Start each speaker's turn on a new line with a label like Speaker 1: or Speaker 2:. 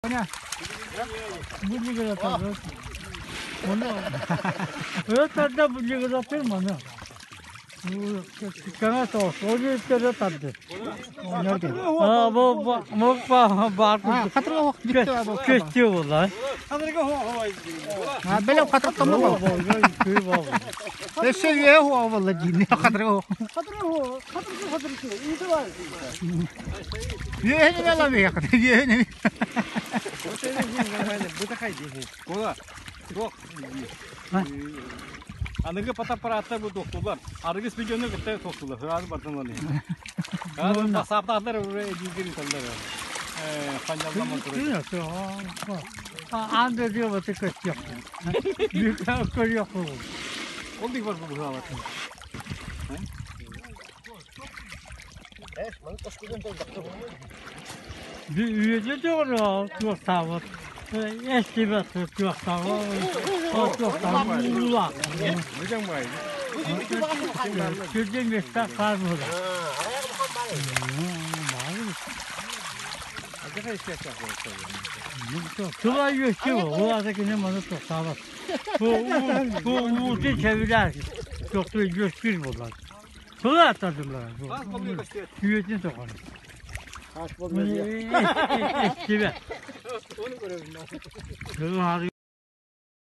Speaker 1: Ana. Bu ligede atar. Onu. Öyle bu ligede atar mı ana? Bu kana to, o ligede atardı. Nerede? Bu var. Katırga hok bitti abi. Kestiyor vallahi.
Speaker 2: Katırga hok.
Speaker 1: Ha böyle katırga tamam mı? Seviyeye hok vallahi cini katırga hok.
Speaker 2: Katırga hok. Katırga. İyi de var.
Speaker 1: Yeni ne lan ya? Yeni.
Speaker 2: O senin bu da kaydı. Kola. Yok. Anıgı pata bu doktorlar. Arıgıs bir gönül gitti doktorlar. Hırarı bardan var. Hırarı pasaptalar oraya gidiyor insanlar. Panjab'dan
Speaker 1: oturuyor. Anda diyor bu tek yok. Büyük akıl yok.
Speaker 2: Oldu var bu hava.
Speaker 1: Bir üyece de var. Çok sağ ol. Eski bir çok sağ ol. Çok sağ ol.
Speaker 2: Neden var?
Speaker 1: Çocuğun göster var mı?
Speaker 2: Acaba ihtiyaç yok.
Speaker 1: Tula göçüyor. O adakine bana çok sağ ol. Bu umutlu çevirer. Çok da göçtür bunlar. Tula atadılar. Üyece de var.
Speaker 2: Kaç bol veriyor.
Speaker 1: Eski bir.
Speaker 2: Onu görelim.
Speaker 1: Hadi